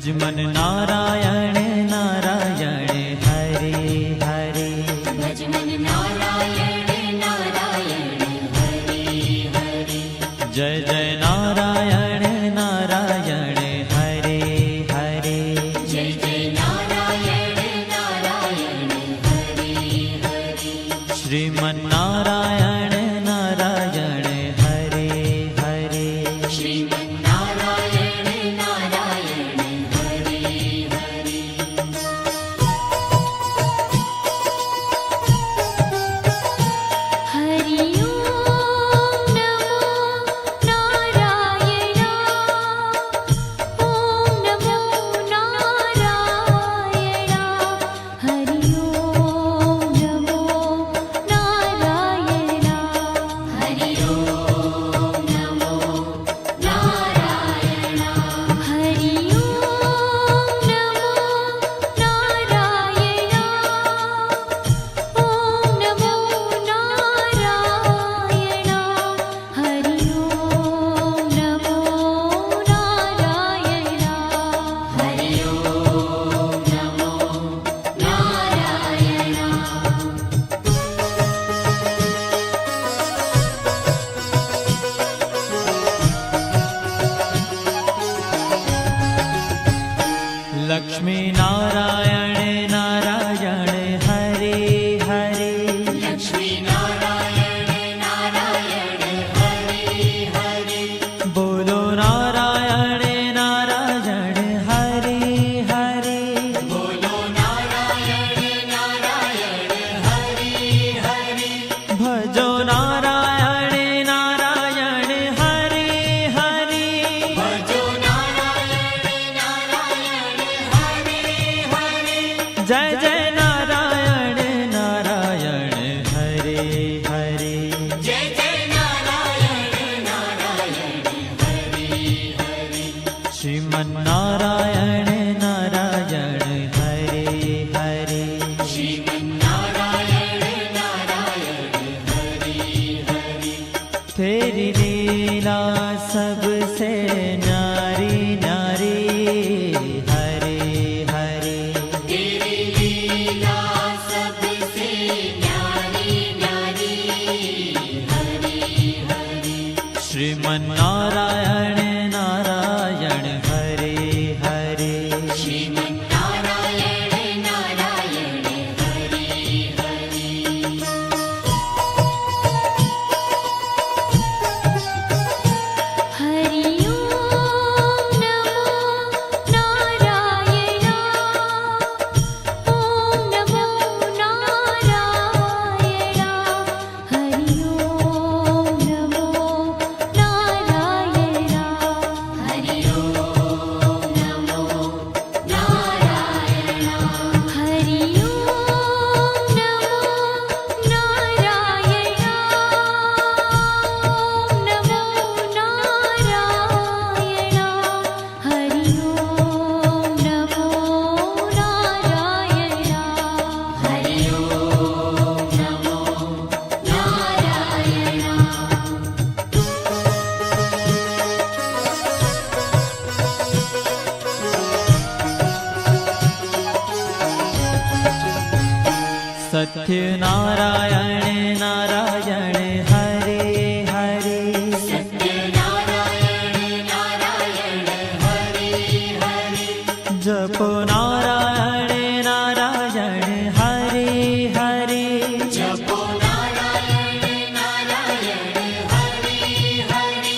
भज मन नारायण नारायण हरे हरे। भज मन नारायण नारायण हरे हरे। जय जय नारायण नारायण हरे हरे। जय जय नारायण नारायण हरे हरे। श्रीमन नारायण नारायण हरे हरे। श्रीमन नारायण नारायण हरे हरे। हरि ओम नमो नारायण। ओम नमो नारायण। हरि ओम नमो नारायण। हरि ओम नमो नारायण। हरि ओम नमो नारायण। ओम नमो नारायण। हरि ओम नमो नारायण। हरि ओम नमो नारायण। लक्ष्मी नारायण नारायण हरे हरे। लक्ष्मी नारायण नारायण हरे हरे। बोलो नारायण नारायण हरे हरे। बोलो नारायण नारायण हरे हरे। भजो नारायण नारायण हरे हरे। भजो नारायण नारायण हरे हरे। जय जय नारायण नारायण हरे हरे। जय जय नारायण नारायण हरे हरे। श्रीमन नारायण नारायण हरे हरे। श्रीमन नारायण नारायण हरे हरे। तेरी लीला सबसे न्यारी न्यारी हरे हरे। तेरी लीला सबसे न्यारी न्यारी हरे हरे। श्रीमन नारायण नारायण हरे हरे। श्रीमन नारायण नारायण हरे हरे। हरि ओम नमो नारायण। ओम नमो नारायण। हरि ओम नमो नारायण। हरि ओम नमो नारायण। हरि ओम नमो नारायण। ओम नमो नारायण। हरि ओम नमो नारायण। हरि ओम नमो सत्य नारायण नारायण हरे हरे। सत्य नारायण नारायण हरे हरे। जपो नारायण नारायण हरे हरे। जपो नारायण नारायण हरे हरे।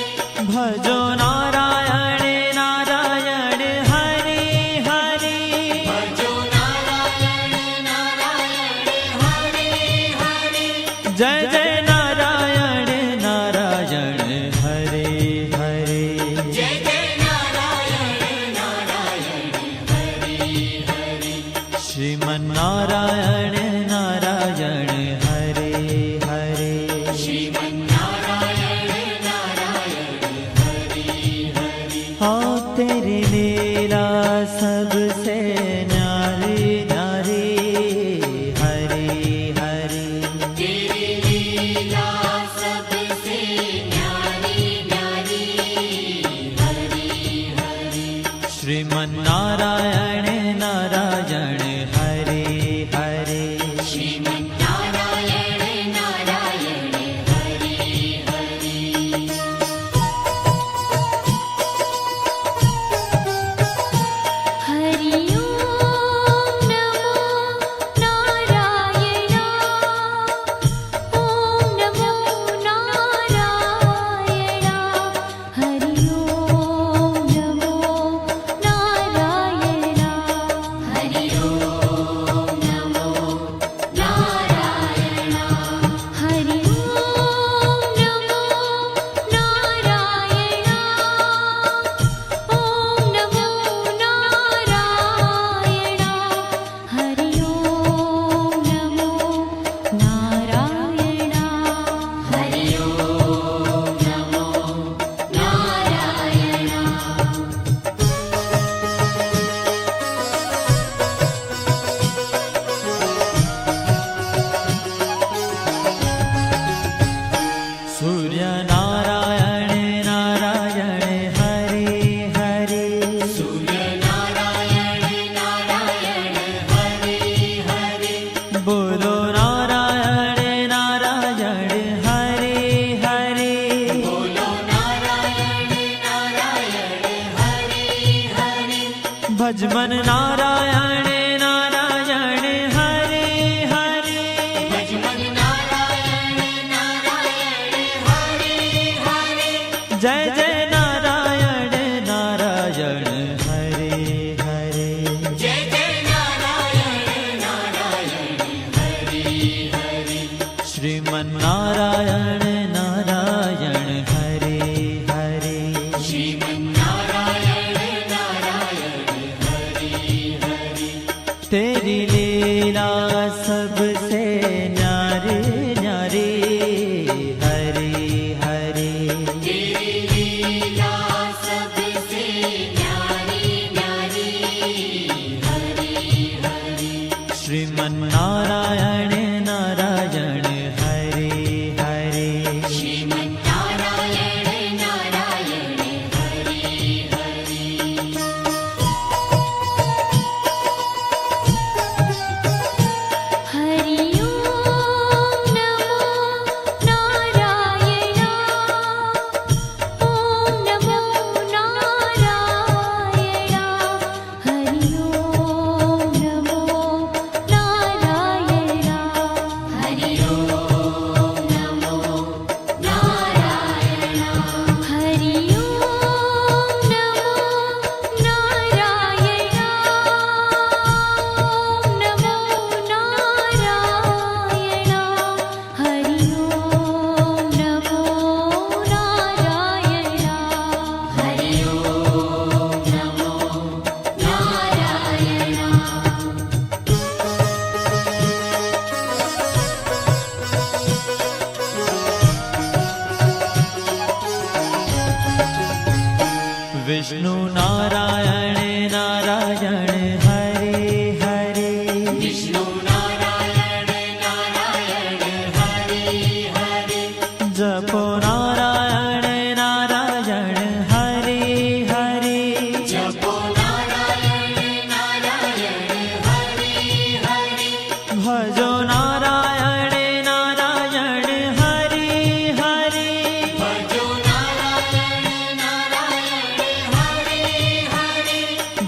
भजो नारायण नारायण हरे हरे। भजो नारायण नारायण हरे हरे। जय जय नारायण नारायण हरे हरे। जय जय नारायण नारायण हरे हरे। श्रीमन नारायण नारायण हरे हरे। श्रीमन नारायण नारायण हरे हरे। हाँ तेरी लीला सबसे न्यारी न्यारी हरे हरे। तेरी लीला सबसे न्यारी न्यारी हरे हरे। श्रीमन श्रीमन्नारायण नारायण हरे हरे श्रीमन्नारायण नारायण हरि हरि हरि ओम नमो नारायण ओम नमो नारायण हरि ओम नमो नारायण हरि ओम नमो नारायण हरि ओम नमो नारायण ओम नमो नारायण हरि ओम नमो नारायण हरि ओम नमो नारायण सूर्य नारायण नारायण हरे हरे सूर्य नारायण नारायण हरि हरि बोलो नारायण नारायण हरे हरे बोलो नारायण नारायण हरि हरि भजमन नारायण नारायण हरे हरे भजमन नारायण नारायण हरि हरि जय जय नारायण नारायण हरे हरे जय जय नारायण नारायण हरि हरि श्रीमन्नारायण नारायण हरे हरे श्रीमन्नारायण नारायण हरि हरि तेरी लीला सबसे न्यारी न्यारी हरे हरे तेरी लीला सबसे न्यारी न्यारी हरि हरि श्रीमन्नारायण नारायण हरे हरे श्रीमन्नारायण नारायण हरि हरि हरि ओम नमो नारायण ओम नमो नारायण हरि ओम नमो नारायण हरि ओम नमो नारायण हरि ओम नमो नारायण ओम नमो नारायण हरि ओम नमो नारायण हरि ओम नमो नारायण विष्णु नारायण नारायण हरे हरे विष्णु नारायण नारायण हरि हरि जपो नारायण नारायण हरे हरे जपो नारायण नारायण हरि हरि भजो नारायण नारायण हरे हरे भजो नारायण नारायण हरि हरि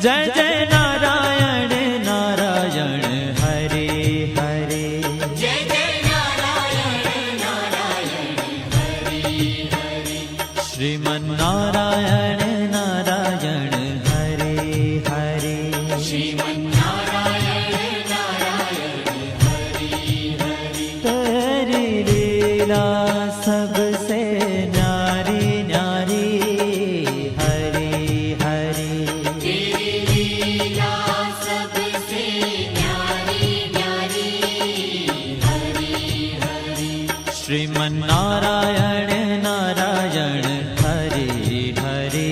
जय जय नारायण नारायण हरे हरे जय जय नारायण नारायण हरि हरि श्रीमन्नारायण नारायण हरे हरे श्रीमन्नारायण नारायण हरि हरि तेरी लीला सबसे न्यारी न्यारी हरे हरे तेरी लीला सबसे न्यारी न्यारी हरि हरि श्रीमन्नारायण नारायण हरे हरे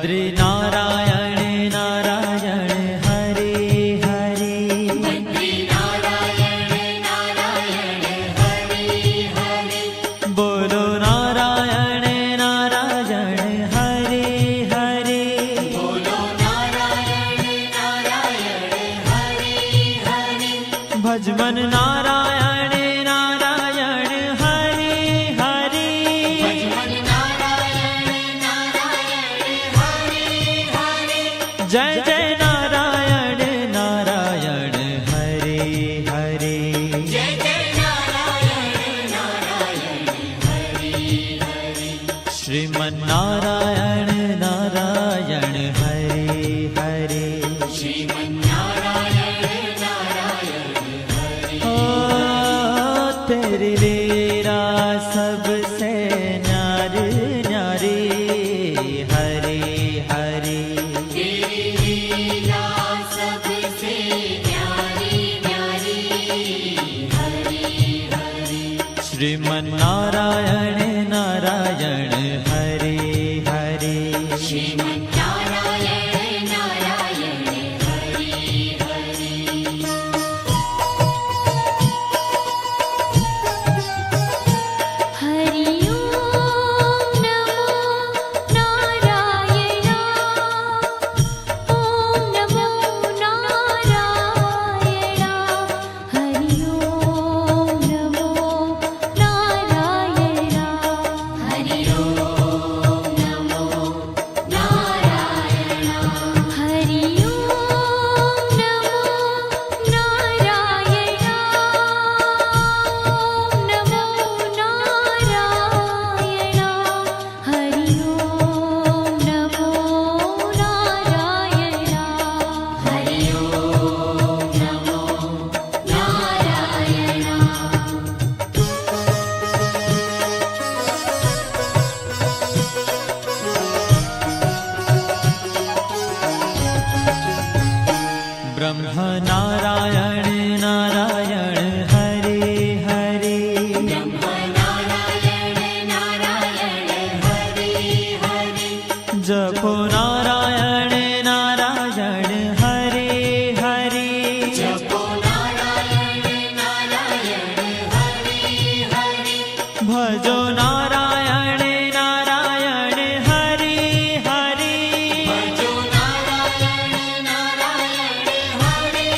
बद्री नारायण नारायण हरे हरे बद्री नारायण नारायण हरे हरे बोलो नारायण नारायण हरे हरे बोलो नारायण नारायण हरे हरे भजमन नारायण नारायण हरे हरे भजमन नारायण नारायण हरे हरे जय जय नारायण नारायण हरे हरे जय जय नारायण नारायण हरे हरे श्रीमन नारायण नारायण हरे हरे श्रीमन्नारायण नारायण हरे ओ तेरी लीला सबसे न्यारी न्यारी हरे हरे तेरी लीला सबसे न्यारी न्यारी हरे हरे श्रीमन नारायण नारायण हरे हरे श्रीमन्नारायण नारायण हरे हरे हरि ओम नमो नारायण ओम नमो नारायण हरि ओम नमो नारायण हरि ओम नमो नारायण हरि ओम नमो नारायण ओम नमो नारायण हरि ओम नमो नारायण हरि ओम नमो नारायण ब्रह्म नारायण नारायण हरे हरे नारायण नारायण हरे हरे जपो नारायण नारायण हरे हरे जपो नारायण नारायण हरे हरे भजो नारायण नारायण हरे हरे भजो नारायण नारायण हरे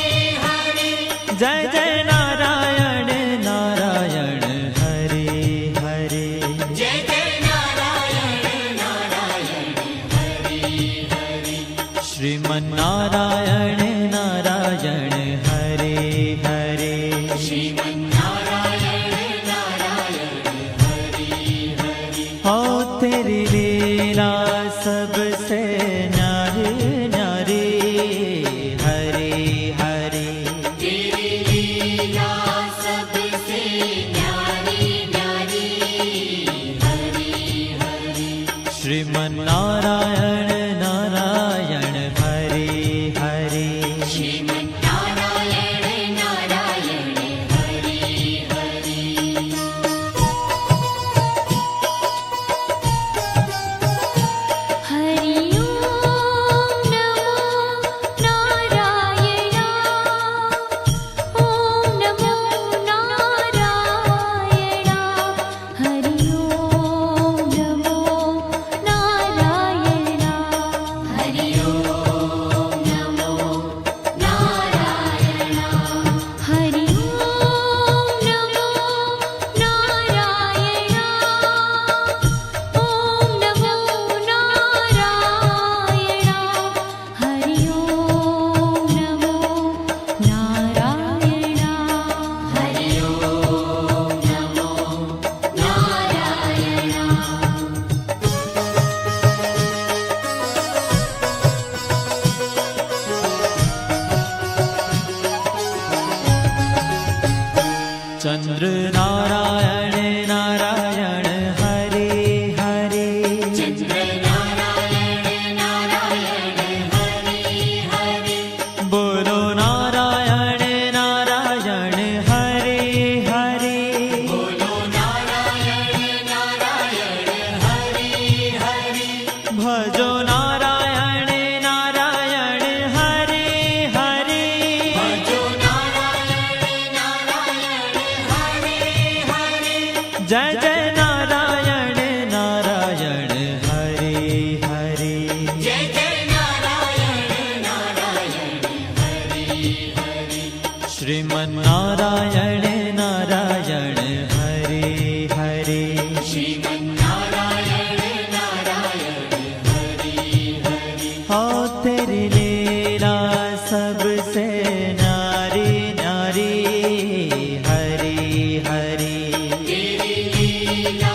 हरे जय जय नारायण नारायण हरे हरे जय जय नारायण नारायण हरे हरे श्रीमन नारायण नारायण हरे हरे श्रीमन्नारायण नारायण हरे हरे ओ तेरी लीला सबसे न्यारी न्यारी हरे हरे तेरी लीला सबसे न्यारी न्यारी हरे हरे श्रीमन नारायण नारायण हरे हरे श्रीमन्नारायण नारायण हरे हरे हरि ओम नमो नारायण ओम नमो नारायण हरि ओम नमो नारायण जय जय नारायण नारायण हरे हरे जय जय नारायण नारायण हरि हरि श्रीमन नारायण नारायण हरे हरे श्रीमन्नारायण नारायण हरि हरि हो तेरी लीला सबसे न्यारी न्यारी हरी हरी तेरी लीला